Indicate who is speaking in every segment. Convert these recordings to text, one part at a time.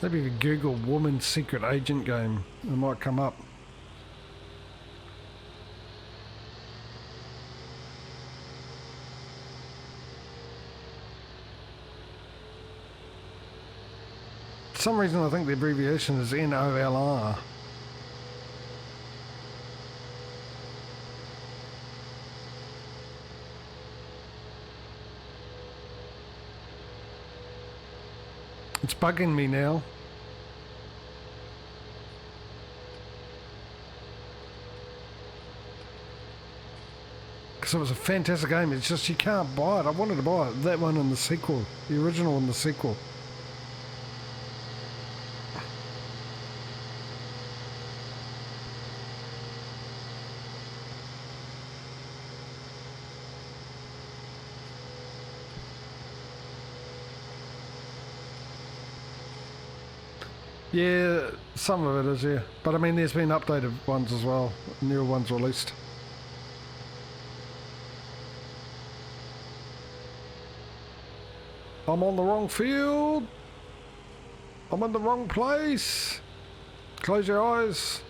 Speaker 1: Maybe if you Google woman secret agent game, it might come up. For some reason I think the abbreviation is NOLR. It's bugging me now. Because it was a fantastic game, it's just you can't buy it. I wanted to buy it, that one and the sequel, the original and the sequel. Yeah, some of it is, yeah. But I mean, there's been updated ones as well, newer ones released. I'm on the wrong field. I'm in the wrong place. Close your eyes.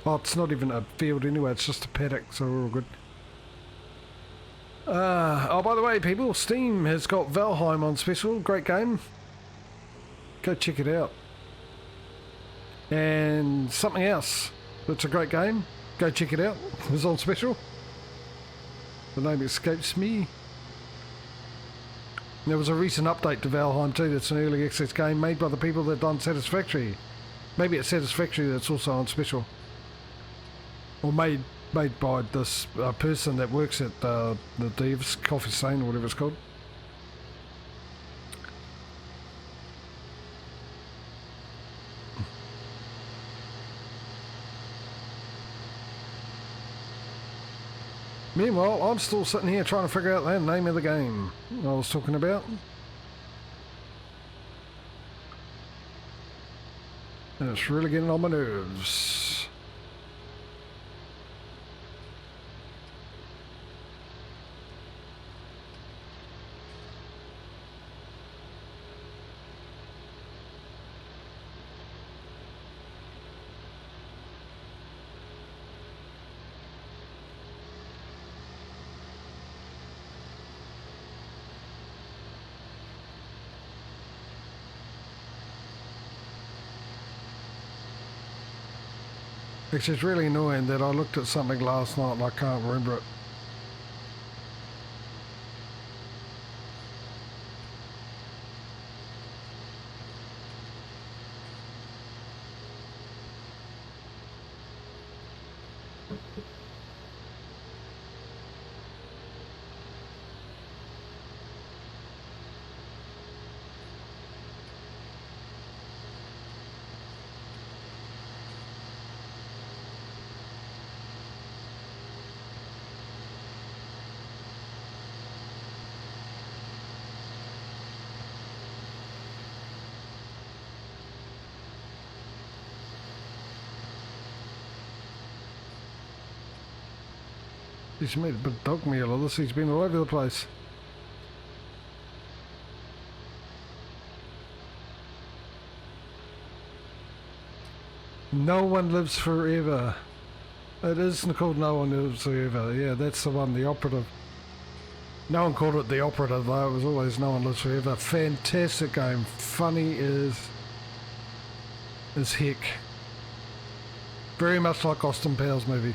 Speaker 1: Oh, it's not even a field anyway, it's just a paddock, so we're all good. Oh, by the way, people, Steam has got Valheim on special. Great game. Go check it out. And something else that's a great game, go check it out. It's on special. The name escapes me. There was a recent update to Valheim too. That's an early access game made by the people that done Satisfactory. Maybe it's Satisfactory that's also on special, or made by this person that works at the Devs Coffee Stain or whatever it's called. Meanwhile, I'm still sitting here trying to figure out the name of the game I was talking about. And it's really getting on my nerves. Actually, it's really annoying that I looked at something last night and I can't remember it. He's made a bit of dog meal of this, he's been all over the place. No one lives forever. It isn't called No One Lives Forever. Yeah, that's the one, the operative. No one called it the operative though, it was always No One Lives Forever. Fantastic game, funny as heck. Very much like Austin Powers movie.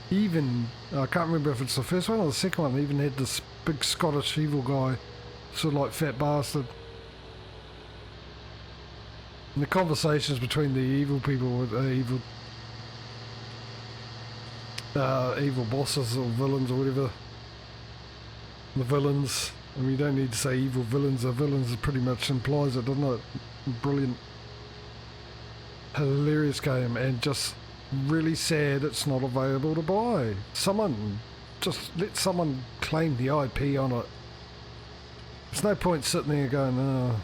Speaker 1: Even, I can't remember if it's the first one or the second one, even had this big Scottish evil guy, sort of like fat bastard. And the conversations between the evil people with evil bosses or villains or whatever. The villains, I mean, you don't need to say evil villains, the villains pretty much implies it, doesn't it? Brilliant. Hilarious game, and just really sad it's not available to buy. Someone, just let someone claim the IP on it. There's no point sitting there going, oh,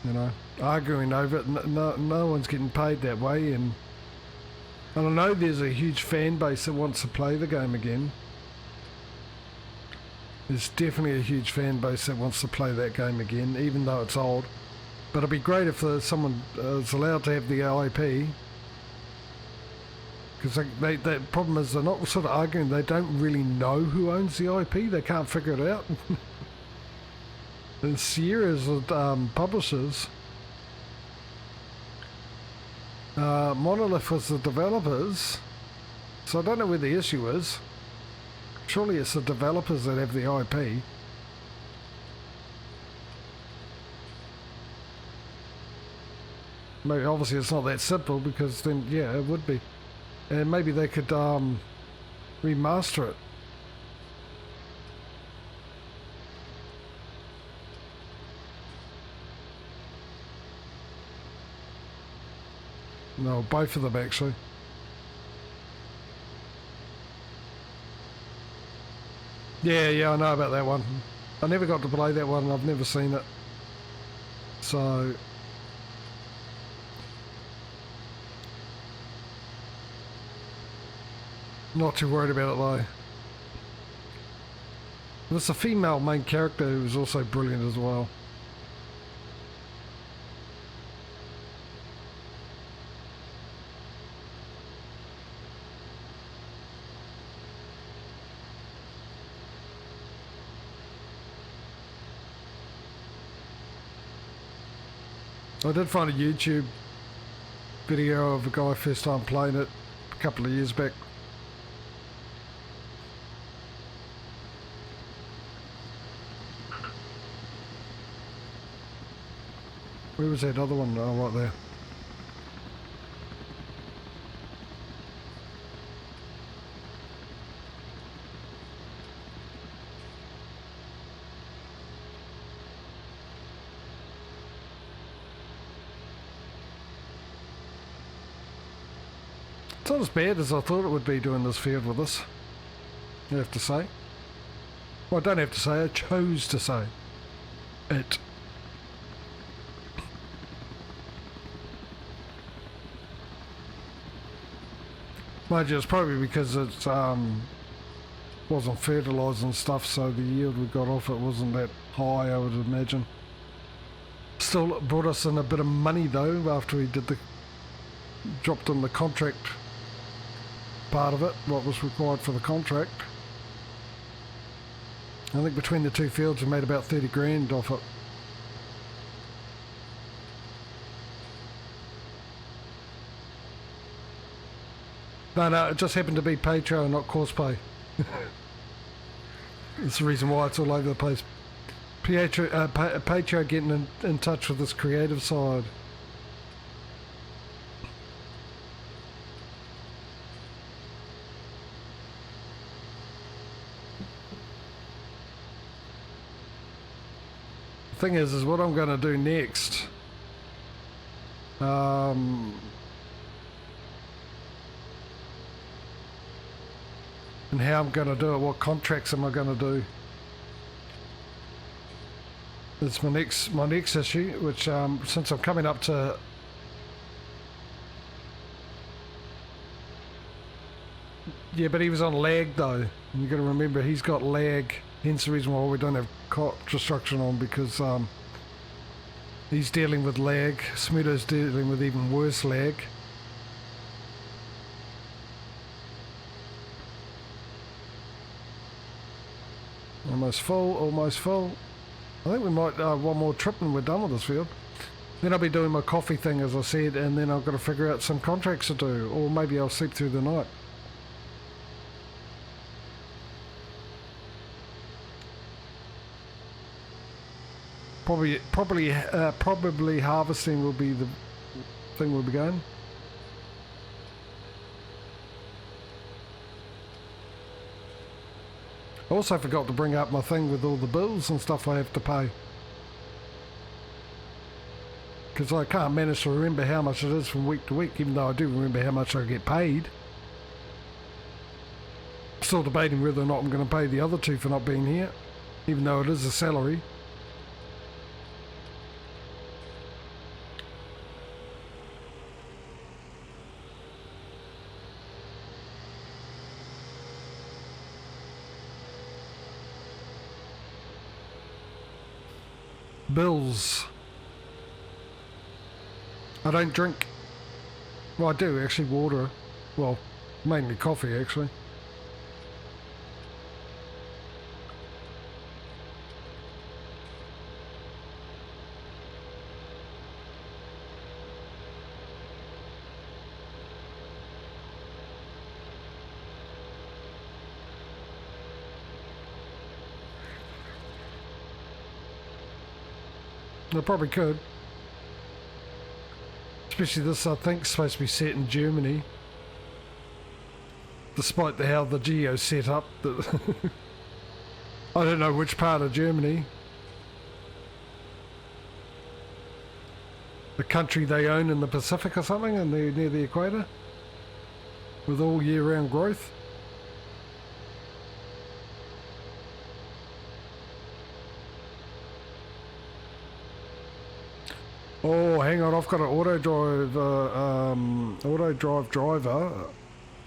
Speaker 1: you know, arguing over it. No one's getting paid that way, and I know there's a huge fan base that wants to play the game again. There's definitely a huge fan base that wants to play that game again, even though it's old. But it'd be great if someone is allowed to have the IP. Because the problem is they're not sort of arguing, they don't really know who owns the IP, they can't figure it out. And Sierra's publishers. Monolith was the developers, so I don't know where the issue is. Surely it's the developers that have the IP. Maybe obviously it's not that simple, because then yeah, it would be. And maybe they could remaster it. No, both of them actually. Yeah, I know about that one. I never got to play that one, I've never seen it. So... not too worried about it though. There's a female main character who's also brilliant as well. I did find a YouTube video of a guy first time playing it a couple of years back. Where was that other one? Oh, right there. It's not as bad as I thought it would be doing this field with us, I have to say. Well, I don't have to say, I chose to say it. Mind you, it's probably because it wasn't fertilised and stuff, so the yield we got off it wasn't that high, I would imagine. Still, it brought us in a bit of money though, after we did dropped in the contract part of it, what was required for the contract. I think between the two fields we made about 30 grand off it. No, it just happened to be Patrio and not course pay. That's the reason why it's all over the place. Patrio getting in touch with this creative side. The thing is what I'm going to do next. And how I'm going to do it, what contracts am I going to do? It's my next issue, which since I'm coming up to yeah, but he was on lag though. And you got to remember he's got lag. Hence the reason why we don't have construction on, because he's dealing with lag. Smudo's dealing with even worse lag. Almost full, almost full. I think we might one more trip and we're done with this field. Then I'll be doing my coffee thing, as I said, and then I've got to figure out some contracts to do, or maybe I'll sleep through the night. Probably harvesting will be the thing we'll be going. I also forgot to bring up my thing with all the bills and stuff I have to pay. Because I can't manage to remember how much it is from week to week, even though I do remember how much I get paid. Still debating whether or not I'm going to pay the other two for not being here, even though it is a salary. Bills. I don't drink. Well, I do actually, water. Well, mainly coffee actually. I probably could. Especially this, I think, is supposed to be set in Germany. Despite how the geo's set up. I don't know which part of Germany. The country they own in the Pacific or something, and they're near the equator. With all year-round growth. Oh, hang on, I've got an auto drive driver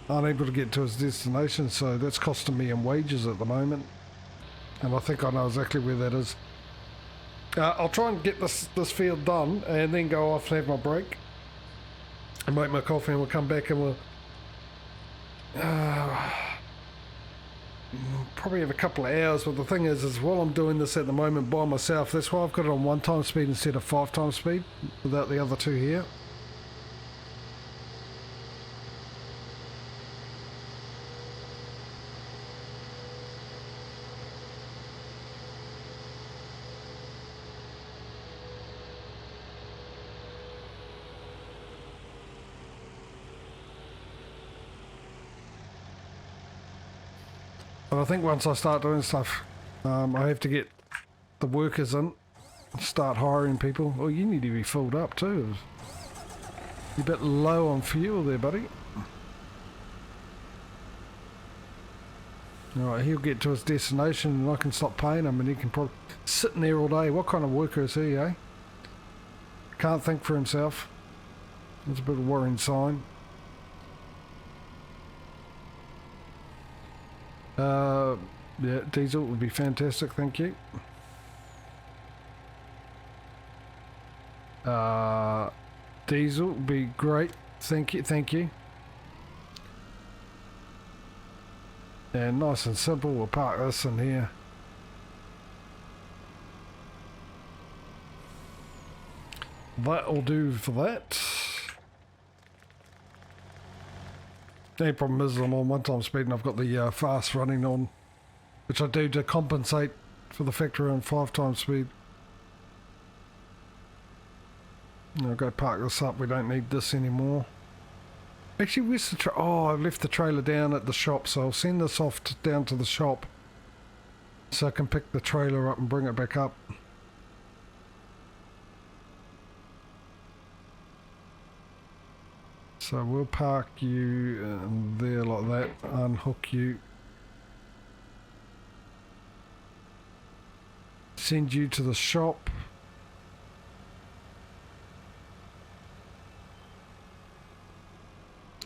Speaker 1: unable to get to his destination, so that's costing me in wages at the moment. And I think I know exactly where that is. I'll try and get this field done and then go off and have my break and make my coffee, and we'll come back and we'll probably have a couple of hours. But the thing is while I'm doing this at the moment by myself, that's why I've got it on 1 time speed instead of 5 times speed without the other two here. But I think once I start doing stuff, I have to get the workers in, start hiring people. Well, you need to be filled up too. You're a bit low on fuel there, buddy. Alright, he'll get to his destination and I can stop paying him, and he can probably sit in there all day. What kind of worker is he, eh? Can't think for himself. That's a bit of a worrying sign. Yeah, diesel would be fantastic, thank you. Diesel would be great, thank you. And nice and simple, we'll park this in here. That'll do for that. The only problem is I'm on 1 time speed and I've got the fast running on, which I do to compensate for the factor on 5 times speed. I'll go park this up, we don't need this anymore. Actually, where's the oh, I left the trailer down at the shop, so I'll send this off down to the shop so I can pick the trailer up and bring it back up. So we'll park you in there like that, unhook you, send you to the shop.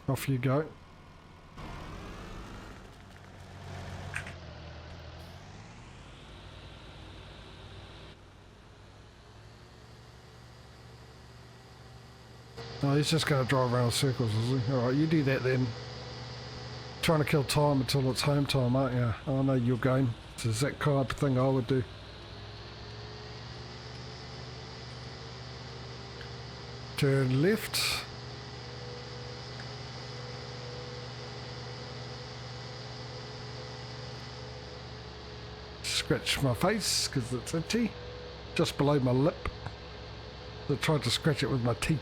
Speaker 1: Off you go. Oh, he's just going to drive around in circles, is he? Alright, you do that then. Trying to kill time until it's home time, aren't you? I know your game. It's the exact kind of thing I would do. Turn left. Scratch my face because it's itchy. Just below my lip. I tried to scratch it with my teeth.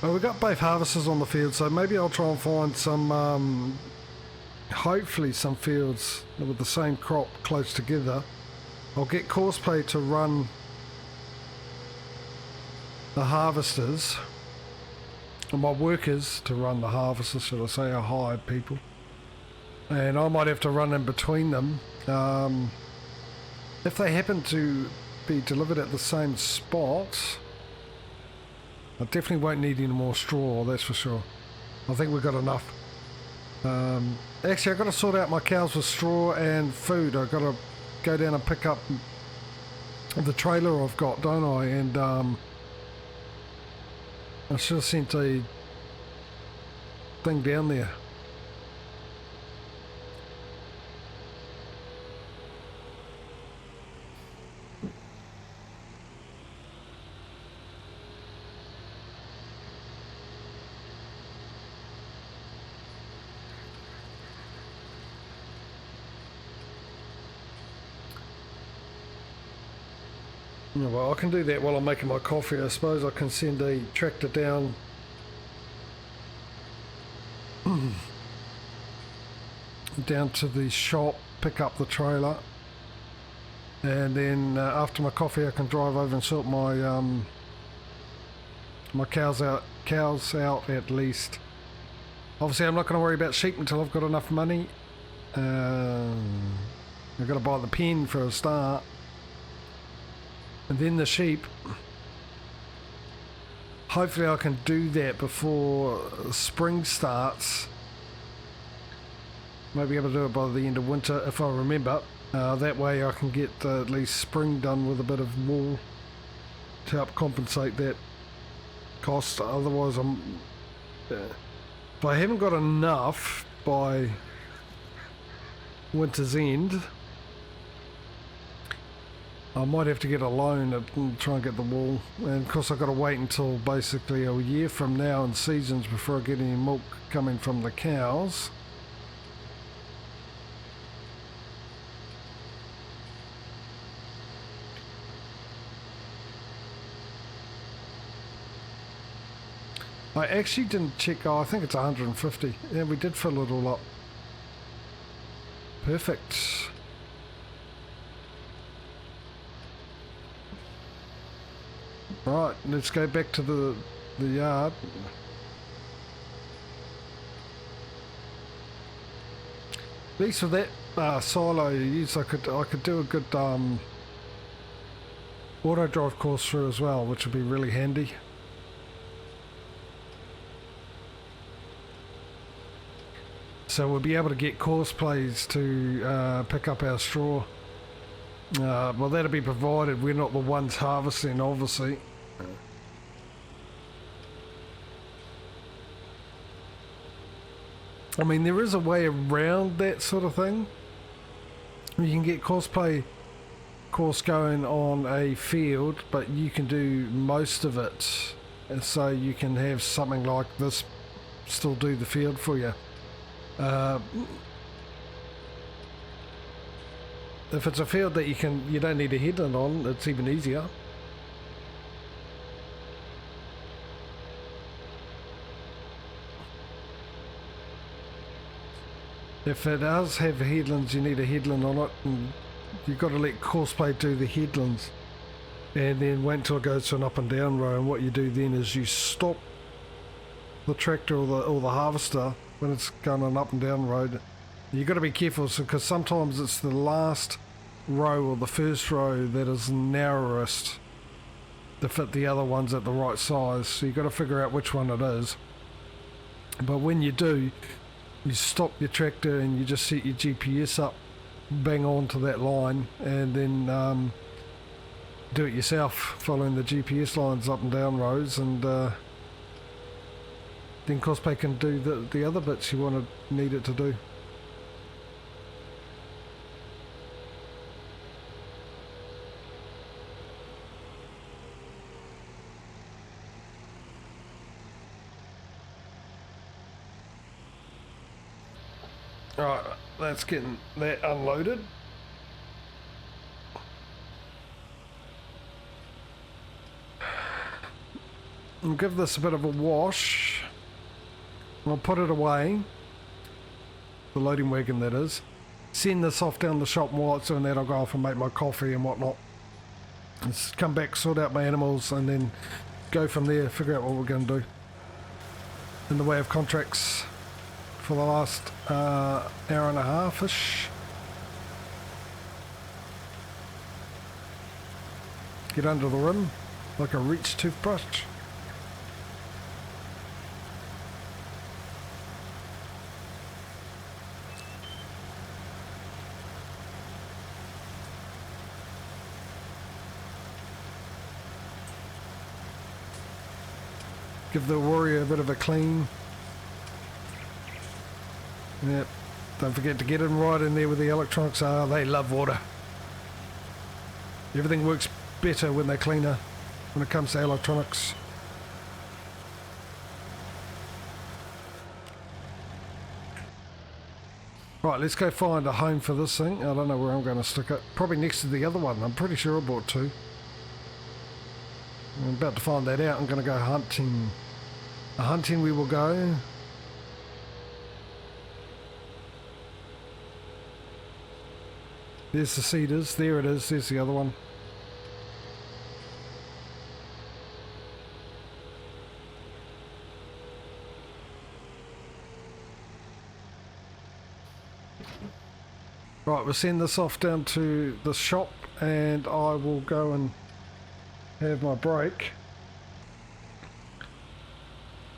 Speaker 1: Well, we've got both harvesters on the field, so maybe I'll try and find some, hopefully some fields with the same crop close together. I'll get Courseplay to run the harvesters, and my workers to run the harvesters, should I say, I hired people. And I might have to run in between them. If they happen to be delivered at the same spot. I definitely won't need any more straw, that's for sure. I think we've got enough. Actually, I've got to sort out my cows with straw and food. I've got to go down and pick up the trailer I've got, don't I? And I should have sent a thing down there. Well, I can do that while I'm making my coffee. I suppose I can send a tractor down down to the shop, pick up the trailer, and then after my coffee I can drive over and sort my my cows out at least. Obviously I'm not going to worry about sheep until I've got enough money. I've got to buy the pen for a start. And then the sheep, hopefully I can do that before spring starts. Might be able to do it by the end of winter if I remember. That way I can get at least spring done with a bit of wool to help compensate that cost. Otherwise if I haven't got enough by winter's end, I might have to get a loan and try and get the wool. And of course I've got to wait until basically a year from now in seasons before I get any milk coming from the cows. I actually didn't check. Oh, I think it's 150. Yeah, we did fill it all up. Perfect. Right, let's go back to the yard. At least with that silo you use, I could do a good auto drive course through as well, which would be really handy. So we'll be able to get course plays to pick up our straw. Well, that'll be provided we're not the ones harvesting, obviously. I mean, there is a way around that sort of thing. You can get course going on a field, but you can do most of it. And so you can have something like this still do the field for you. If it's a field that you don't need a headland on, it's even easier. If it does have headlands, you need a headland on it, and you've got to let courseplay do the headlands, and then wait until it goes to an up and down row. And what you do then is you stop the tractor or the harvester when it's going on an up and down road. You've got to be careful, because sometimes it's the last row or the first row that is narrowest to fit the other ones at the right size. So you've got to figure out which one it is. But when you do, you stop your tractor and you just set your GPS up bang on to that line, and then do it yourself following the GPS lines up and down rows, and then Cosplay can do the other bits you need it to do. Alright, that's getting that unloaded. I'll give this a bit of a wash. I'll put it away. The loading wagon, that is. Send this off down the shop, and while it's doing that I'll go off and make my coffee and whatnot. Let's come back, sort out my animals, and then go from there, figure out what we're going to do in the way of contracts for the last hour and a half-ish. get under the rim like a Reach toothbrush. Give the Warrior a bit of a clean. Yep. Don't forget to get in right in there with the electronics. Ah, they love water. Everything works better when they're cleaner when it comes to electronics. Right, let's go find a home for this thing. I don't know where I'm going to stick it. Probably next to the other one. I'm pretty sure I bought two. I'm about to find that out. I'm going to go hunting. Hunting we will go. There's the cedars. There it is. There's the other one. Right, we'll send this off down to the shop and I will go and have my break.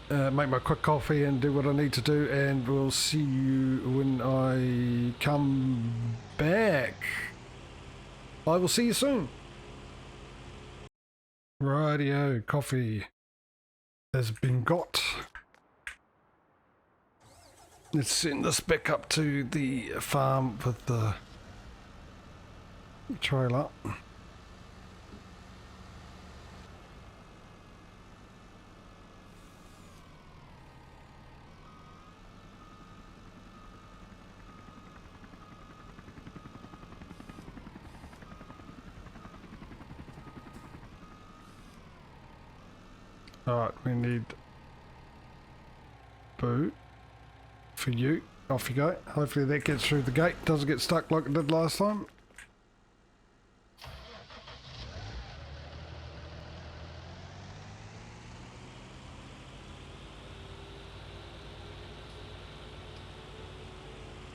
Speaker 1: Make my quick coffee and do what I need to do, and we'll see you when I come back. I will see you soon. Rightio, coffee has been got. Let's send this back up to the farm with the trailer. Alright, we need boot for you. Off you go. Hopefully that gets through the gate, doesn't get stuck like it did last time.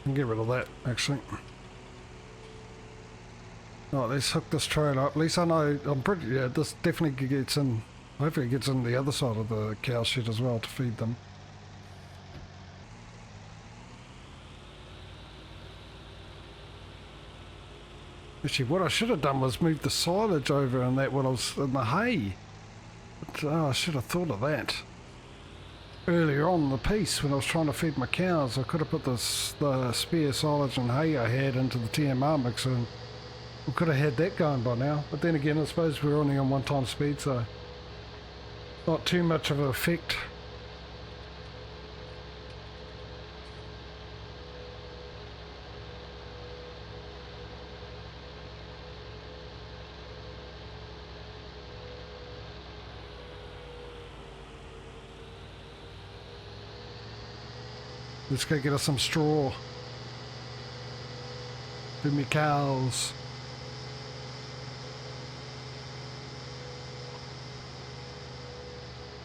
Speaker 1: And get rid of that, actually. Alright, let's hook this trailer up. At least I know, I'm pretty, yeah, this definitely gets in. Hopefully it gets in the other side of the cow shed as well to feed them. Actually, what I should have done was move the silage over and that when I was in the hay. But, oh, I should have thought of that. Earlier on in the piece when I was trying to feed my cows, I could have put the spare silage and hay I had into the TMR mixer and we could have had that going by now. But then again, I suppose we're only on 1 times speed, so not too much of an effect. Let's go get us some straw. Feed me cows.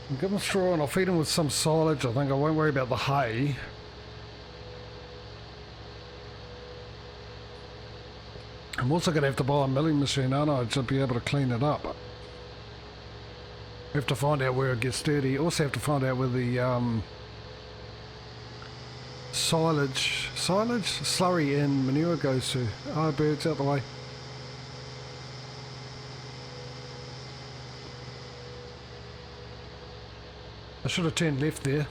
Speaker 1: I'll give them straw and I'll feed them with some silage. I think I won't worry about the hay. I'm also going to have to buy a milling machine, aren't I, to be able to clean it up. I have to find out where it gets dirty. Also have to find out where the slurry and manure goes to. Oh, birds out the way. I should have turned left there.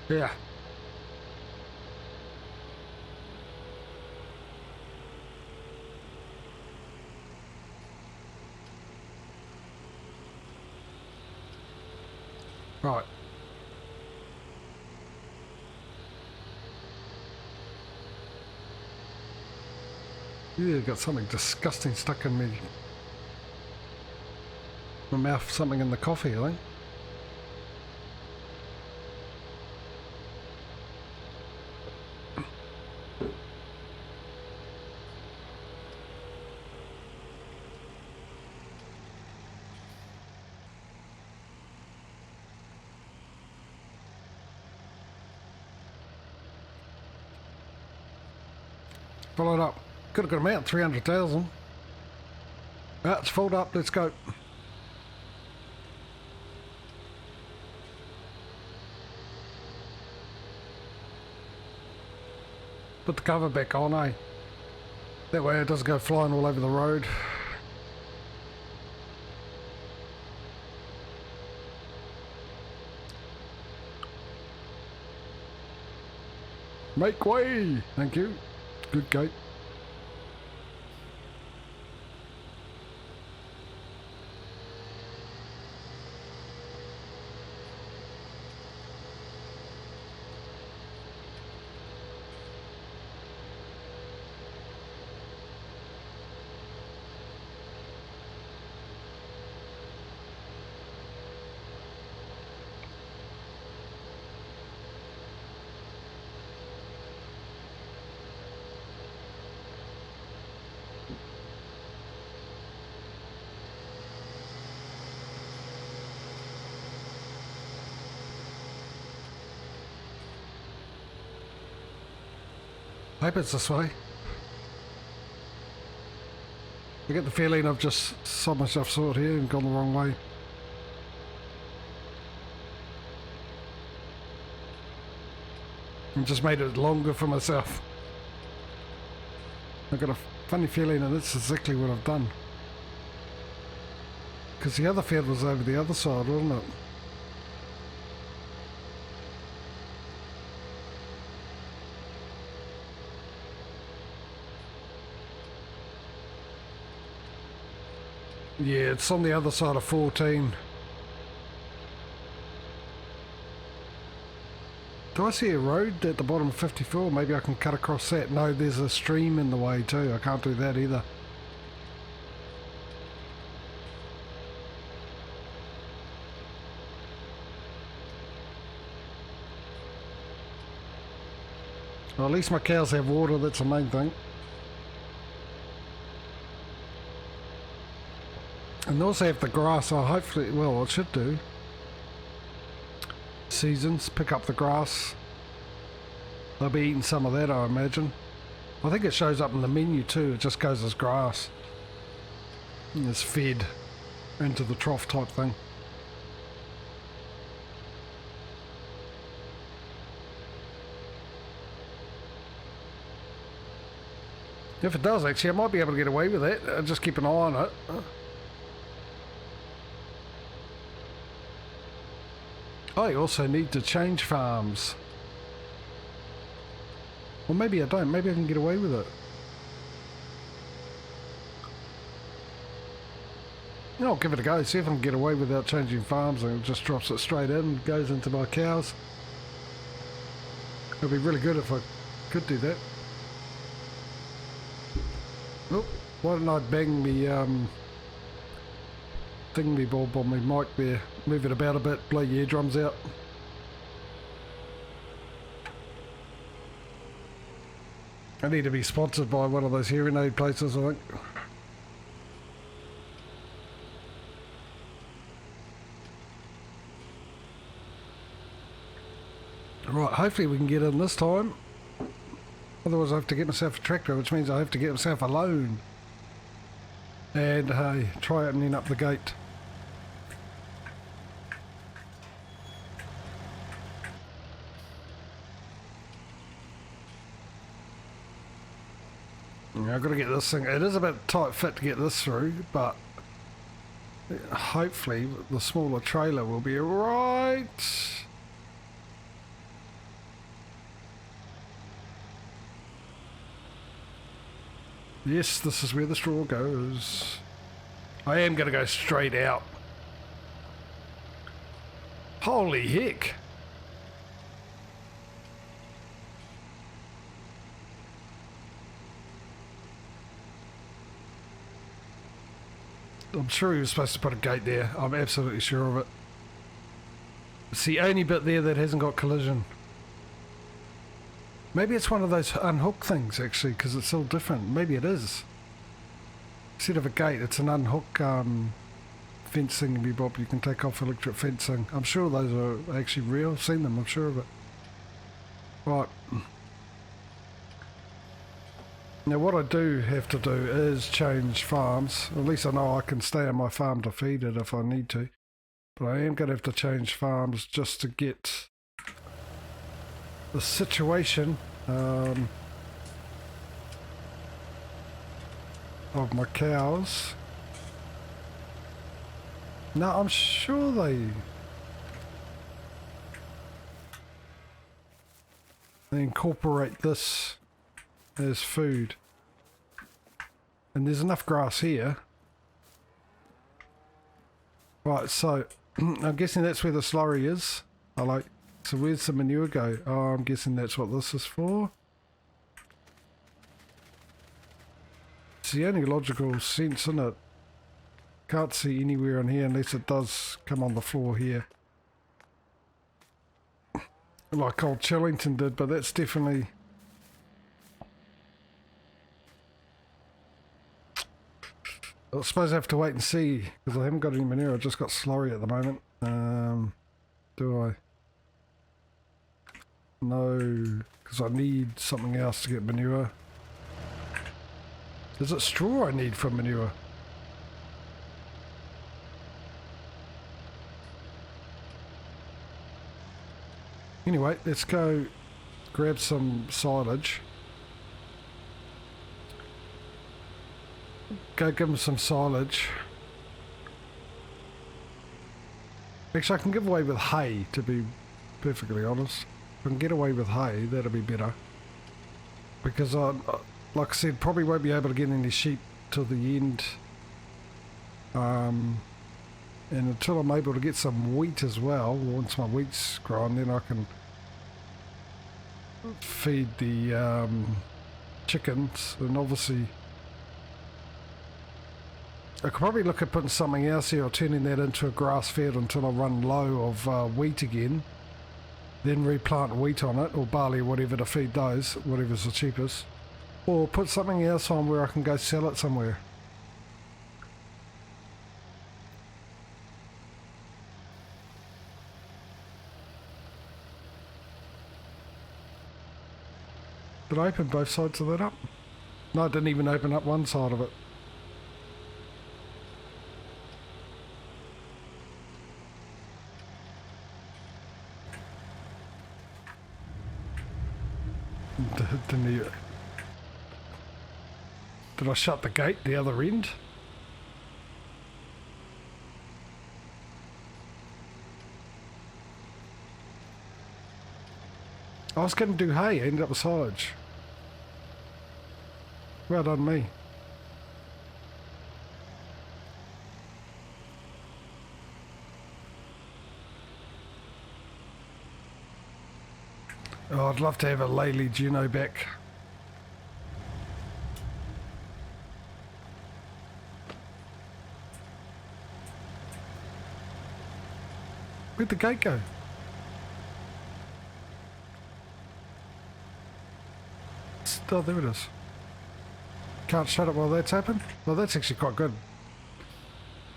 Speaker 1: Yeah. Right. Yeah, got something disgusting stuck in me. My mouth, something in the coffee, I think. Fill it up. Got a good amount, 300,000. Ah, it's filled up, let's go. Put the cover back on, eh? That way it doesn't go flying all over the road. Make way! Thank you. Good gate. I hope it's this way. I get the feeling I've just sold myself short here and gone the wrong way. And just made it longer for myself. I've got a funny feeling that that's exactly what I've done. Because the other field was over the other side, wasn't it? Yeah, it's on the other side of 14. Do I see a road at the bottom of 54? Maybe I can cut across that. No, there's a stream in the way too. I can't do that either. Well, at least my cows have water, that's the main thing. And also if the grass, oh, hopefully, well, it should do. Seasons, pick up the grass. They'll be eating some of that, I imagine. I think it shows up in the menu too, it just goes as grass. And it's fed into the trough type thing. If it does, actually, I might be able to get away with it. I'll just keep an eye on it. I also need to change farms. Or maybe I don't. Maybe I can get away with it. I'll give it a go. See if I can get away without changing farms. And it just drops it straight in and goes into my cows. It'd be really good if I could do that. Oh, why don't I bang me thingy bob on my mic there, move it about a bit, blow your eardrums out. I need to be sponsored by one of those hearing aid places, I think. Right, hopefully we can get in this time. Otherwise I have to get myself a tractor, which means I have to get myself a loan. And hey, try opening up the gate. I've got to get this thing, it is a bit tight fit to get this through, but hopefully the smaller trailer will be alright. Yes, this is where the straw goes. I am going to go straight out. Holy heck. I'm sure he was supposed to put a gate there. I'm absolutely sure of it. It's the only bit there that hasn't got collision. Maybe it's one of those unhook things actually, because it's all different. Maybe it is. Instead of a gate, it's an unhook fencing bebop. You can take off electric fencing. I'm sure those are actually real. I've seen them, I'm sure of it. Right. Now what I do have to do is change farms. At least I know I can stay on my farm to feed it if I need to. But I am going to have to change farms just to get the situation of my cows. No, I'm sure they incorporate this as food. And there's enough grass here. Right, so I'm guessing that's where the slurry is. So where's the manure go? Oh, I'm guessing that's what this is for. It's the only logical sense in it. Can't see anywhere in here unless it does come on the floor here. Like old Chillington did, but that's definitely... I suppose I have to wait and see, because I haven't got any manure, I've just got slurry at the moment. Do I? No, because I need something else to get manure. Is it straw I need for manure? Anyway, let's go grab some silage. Go give them some silage. Actually, I can give away with hay, to be perfectly honest. If I can get away with hay, that'll be better. Because like I said, probably won't be able to get any sheep till the end. And until I'm able to get some wheat as well, once my wheat's grown, then I can feed the chickens. And obviously I could probably look at putting something else here or turning that into a grass field until I run low of wheat again. Then replant wheat on it, or barley, or whatever, to feed those, whatever's the cheapest. Or put something else on where I can go sell it somewhere. Did I open both sides of that up? No, I didn't even open up one side of it. Did I shut the gate the other end? I was going to do hay, ended up with silage. Well done me. Oh, I'd love to have a Lely Juno back. Where'd the gate go? Oh, there it is. Can't shut it while that's open? Well, that's actually quite good.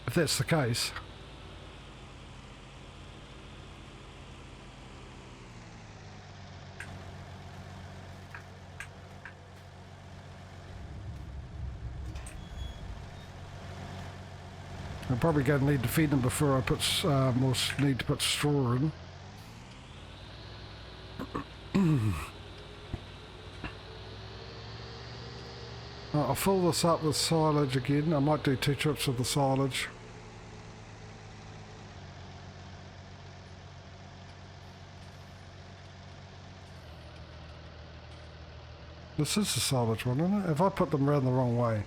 Speaker 1: If that's the case. I'm probably going to need to feed them before I put need to put straw in. I'll fill this up with silage again. I might do 2 trips of the silage. This is the silage one, isn't it? Have I put them around the wrong way?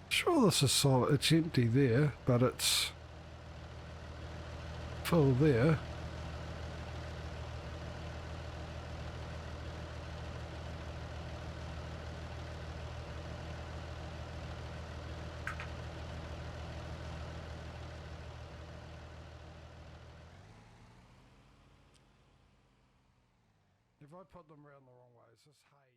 Speaker 1: Sure, this is solid. It's empty there, but it's full there. If I put them around the wrong way, is this hay?